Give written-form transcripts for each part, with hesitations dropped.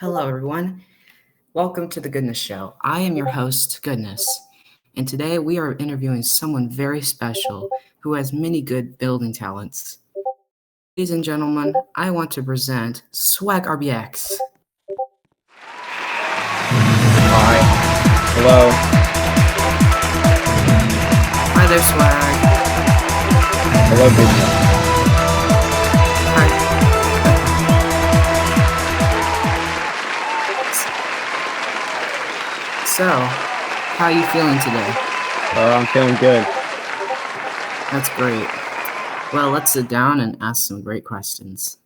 Hello, everyone. Welcome to the Goodness Show. I am your host, Goodness, and today we are interviewing someone very special who has many good building talents. Ladies and gentlemen, I want to present SwagRBX. Hi. Hello. Hi there, Swag. Hello, Goodness. Hi. So, how are you feeling today? I'm feeling good. That's great. Well, let's sit down and ask some great questions.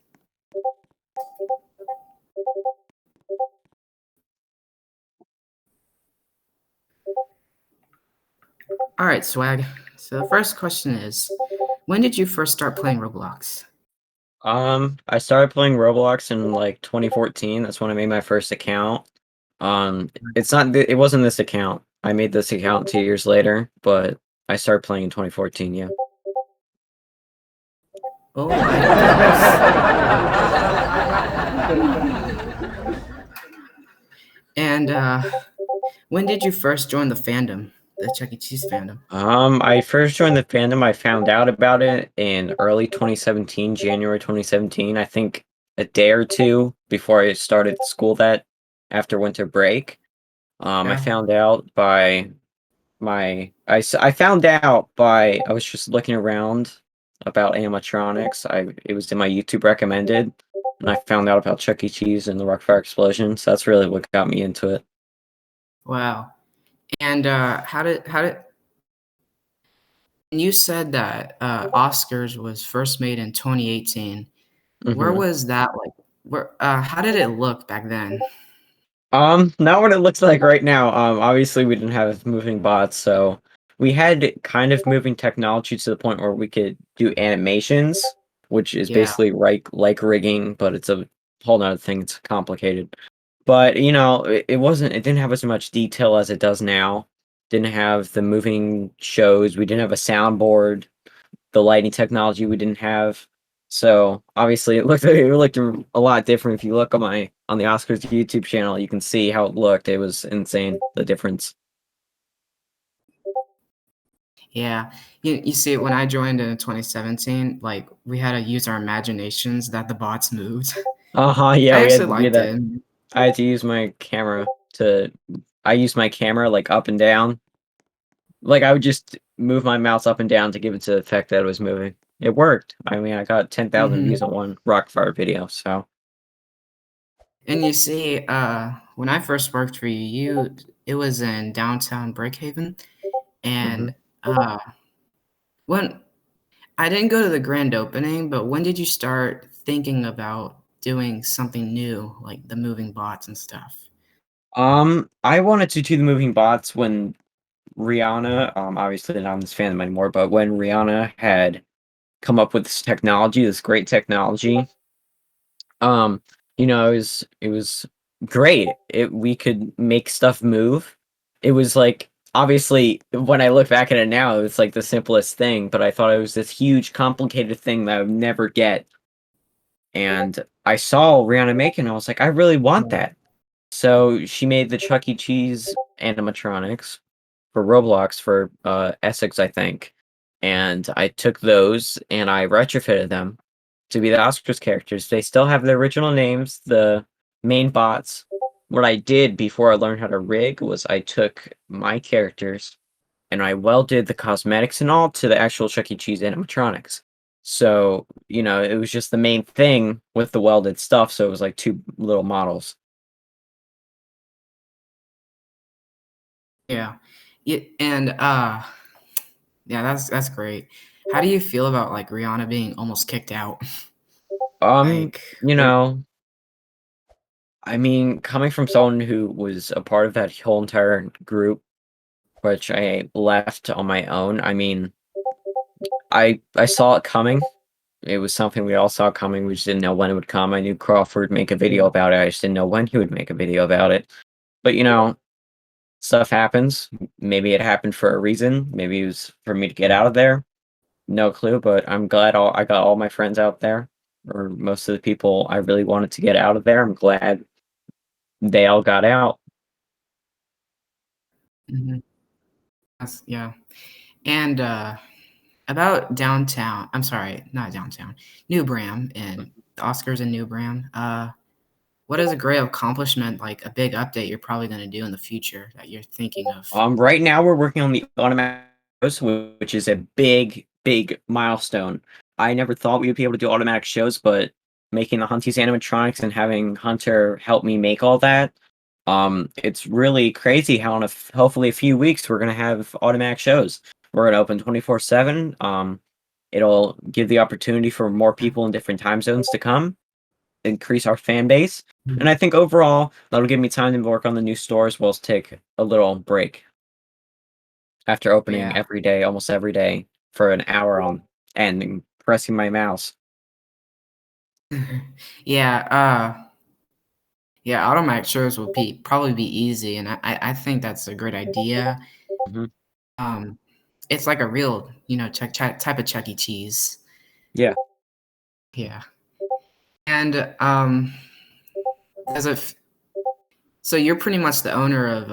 All right, Swag. So the first question is, when did you first start playing Roblox? I started playing Roblox in like 2014. That's when I made my first account. It wasn't this account. I made this account 2 years later, but I started playing in 2014. Yeah. Oh my goodness. And when did you first join the fandom, the Chuck E. Cheese fandom? I first joined the fandom. I found out about it in early 2017, January 2017. I think a day or two before I started school that after winter break. I Yeah. found out by I found out by I was just looking around about animatronics. It was in my YouTube recommended, and I found out about Chuck E. Cheese and the Rockfire Explosion. So that's really what got me into it. Wow. And how did and you said that Oscars was first made in 2018. Where hmm was that like? Where how did it look back then? Not what it looks like right now. Obviously we didn't have moving bots, so we had kind of moving technology to the point where we could do animations, which is Yeah. basically like rigging, but it's a whole nother thing. It's complicated. But, it didn't have as much detail as it does now. Didn't have the moving shows, we didn't have a soundboard, the lighting technology we didn't have. So, obviously, it looked a lot different. If you look on the Oscars YouTube channel, you can see how it looked. It was insane, the difference. Yeah. You see, when I joined in 2017, like we had to use our imaginations that the bots moved. Uh-huh, yeah, I we had actually to do liked that. it. I had to use my camera to I used my camera, like, up and down. Like, I would just move my mouse up and down to give it the effect that it was moving. It worked. I mean, I got 10,000 Mhm. views on one Rockfire video, so And you see, when I first worked for you, it was in downtown Breakhaven, mhm. and, uh, when I didn't go to the grand opening, but when did you start thinking about doing something new, like the moving bots and stuff? I wanted to do the moving bots when Rihanna, obviously not in this fandom anymore, but when Rihanna had come up with this technology, this great technology, um, it was great. We could make stuff move. It was like obviously when I look back at it now, it's like the simplest thing, but I thought it was this huge, complicated thing that I would never get. And I saw Rihanna make it, and I was like, I really want Yeah. that. So she made the Chuck E. Cheese animatronics for Roblox for Essex, I think. And I took those and I retrofitted them to be the Oscars characters. They still have their original names, the main bots. What I did before I learned how to rig was I took my characters and I welded the cosmetics and all to the actual Chuck E. Cheese animatronics. So, it was just the main thing with the welded stuff. So it was like two little models. Yeah. Yeah, and, yeah, that's great. How do you feel about, like, Rihanna being almost kicked out? Um, Like, you what know, I mean, coming from someone who was a part of that whole entire group, which I left on my own, I mean, I saw it coming. It was something we all saw coming. We just didn't know when it would come. I knew Crawford would make a video about it. I just didn't know when he would make a video about it. But stuff happens. Maybe it happened for a reason. Maybe it was for me to get out of there. No clue. But I'm glad I got all my friends out there, or most of the people I really wanted to get out of there. I'm glad they all got out. Mhm. Yeah. And, about downtown I'm sorry, not downtown, New Bram and the Oscars in New Bram, what is a great accomplishment, like a big update you're probably gonna do in the future that you're thinking of? Right now we're working on the automatic shows, which is a big, big milestone. I never thought we would be able to do automatic shows, but making the Hunties animatronics and having Hunter help me make all that, it's really crazy how in hopefully a few weeks we're gonna have automatic shows. We're gonna open 24/7. It'll give the opportunity for more Yeah. people in different time zones to come, increase our fan base, Mhm. and I think overall that'll give me time to work on the new store as well as take a little break after opening Yeah. every day, almost every day for an hour on and pressing my mouse. Yeah, yeah, automatic shows will probably be easy, and I think that's a great idea. Mhm. Um, it's like a real, type of Chuck E. Cheese. Yeah. Yeah. And, does it f so you're pretty much the owner of,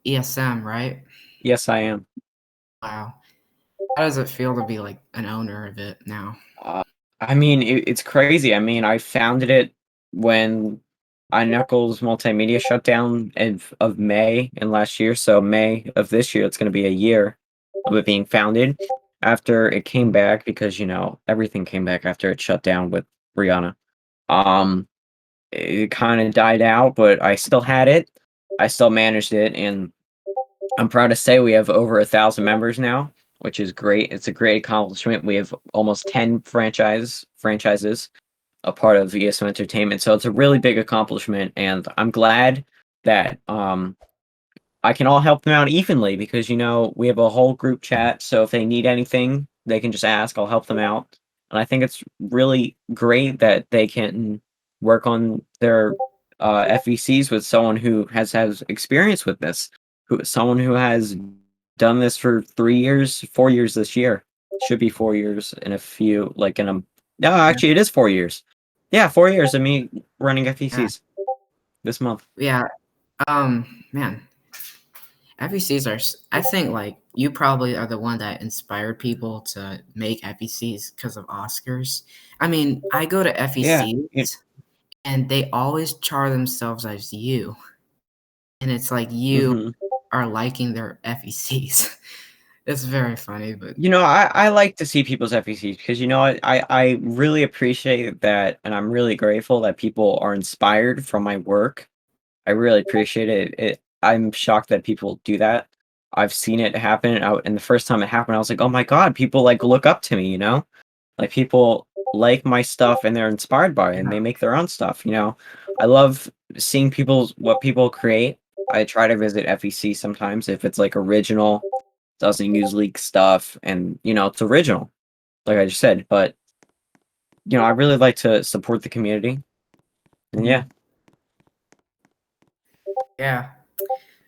ESM, right? Yes, I am. Wow. How does it feel to be, like, an owner of it now? Uh, I mean, it's crazy. I mean, I founded it when iKnuckles Multimedia shut down of May in last year. So May of this year, it's going to be a year of it being founded. After it came back, because everything came back after it shut down with Rihanna. Um, it kind of died out, but I still had it. I still managed it, and I'm proud to say we have over 1,000 members now, which is great. It's a great accomplishment. We have almost 10 franchises a part of ESM Entertainment, so it's a really big accomplishment, and I'm glad that I can all help them out evenly because we have a whole group chat. So if they need anything, they can just ask. I'll help them out, and I think it's really great that they can work on their FECs with someone who has experience with this, someone who has done this for 3 years, 4 years this year. Should be 4 years in a few, like in a. No, Yeah, actually, it is 4 years. Yeah, 4 years of me running yeah, FECs this month. yeah, man, FECs I think, like, you probably are the one that inspired people to make FECs because of Oscars. I mean, I go to Yeah. FECs, and they always char themselves as you, and it's like you Mhm. are liking their FECs. It's very funny, but I like to see people's FECs because I really appreciate that, and I'm really grateful that people are inspired from my work. I really appreciate it. I'm shocked that people do that. I've seen it happen, and the first time it happened, I was like, "Oh my god, people like look up to me," you know? Like people like my stuff and they're inspired by it and yeah, they make their own stuff. I love seeing what people create. I try to visit FEC sometimes if it's like original, doesn't use leak stuff, and it's original, like I just said. But I really like to support the community. And yeah. mhm, yeah.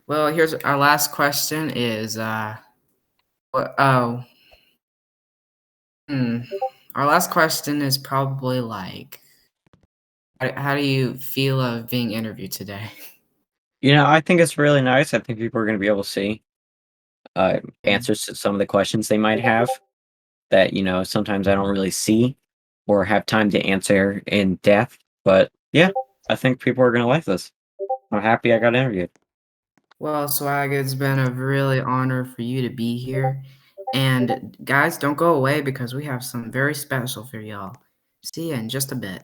Well, here's our last question is, what hmm, our last question is probably like, how do you feel of being interviewed today? I think it's really nice. I think people are going to be able to see Yeah. answers to some of the questions they might have that sometimes I don't really see or have time to answer in depth. But yeah, I think people are going to like this. I'm happy I got interviewed. Well, Swag, it's been a really honor for you to be here. And guys, don't go away because we have some very special for y'all. See you in just a bit.